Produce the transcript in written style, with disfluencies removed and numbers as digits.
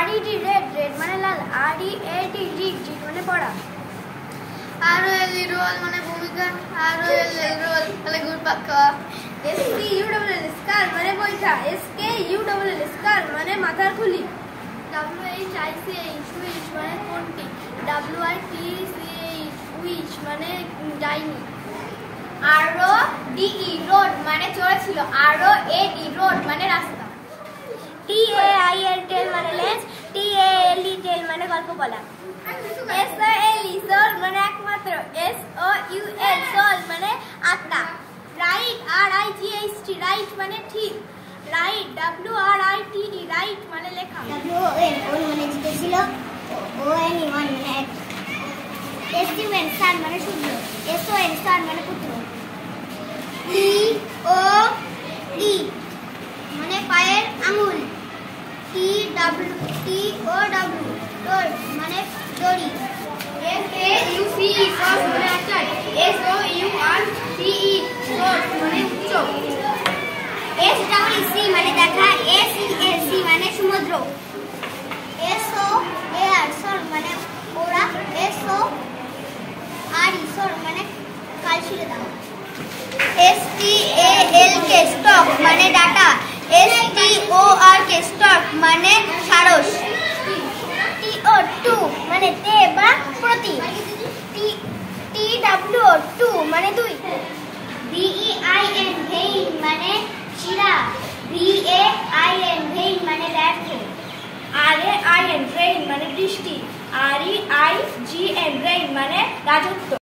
RED red, red মানে লাল। READ rig, rig মানে পড়া। ROL roll মানে ভূমিকা। ROLL roll মানে ঘুরপাক। SKULL skull মানে বৈঠা। SKULL skull মানে মাথার খুলি। WHICH wish মানে কোনটি। WITCH wish মানে ডাইনি। RODE road মানে চড়েছিল। ROAD road মানে রাস্তা। TAIL tail মানে লেজ। TALE tail মানে গল্প বলা। SOLE soul মানে একমাত্র। SOUL soul মানে আত্মা। রাইট RIGHT রাইট মানে ঠিক। রাইট WRITE রাইট মানে লেখা। WON মানে জিতেছিল। ONE মানে এক। SUN সান মানে সূর্য। SON সান মানে পুত্র। TOD মানে পায়ের আঙুল। TOW মানে দড়ি। SAUCE সস মানে আচার। SOURCE সস মানে উচ্চ। SEEC মানে দেখা। SEAC মানে সমুদ্র। SOAR সর মানে ওরা। SORE সর মানে কাল ছিঁড়ে দাও। STALK স্টক মানে ডাটা। STORK স্টক মানে সারস। TO2 মানে তে বা প্রতি। TWO2 মানে দুই। VEIN ভেইন মানে শিরা। VAIN ভেইন মানে ব্যর্থ। RAIN rain মানে বৃষ্টি। REIGN rain মানে রাজত্ব।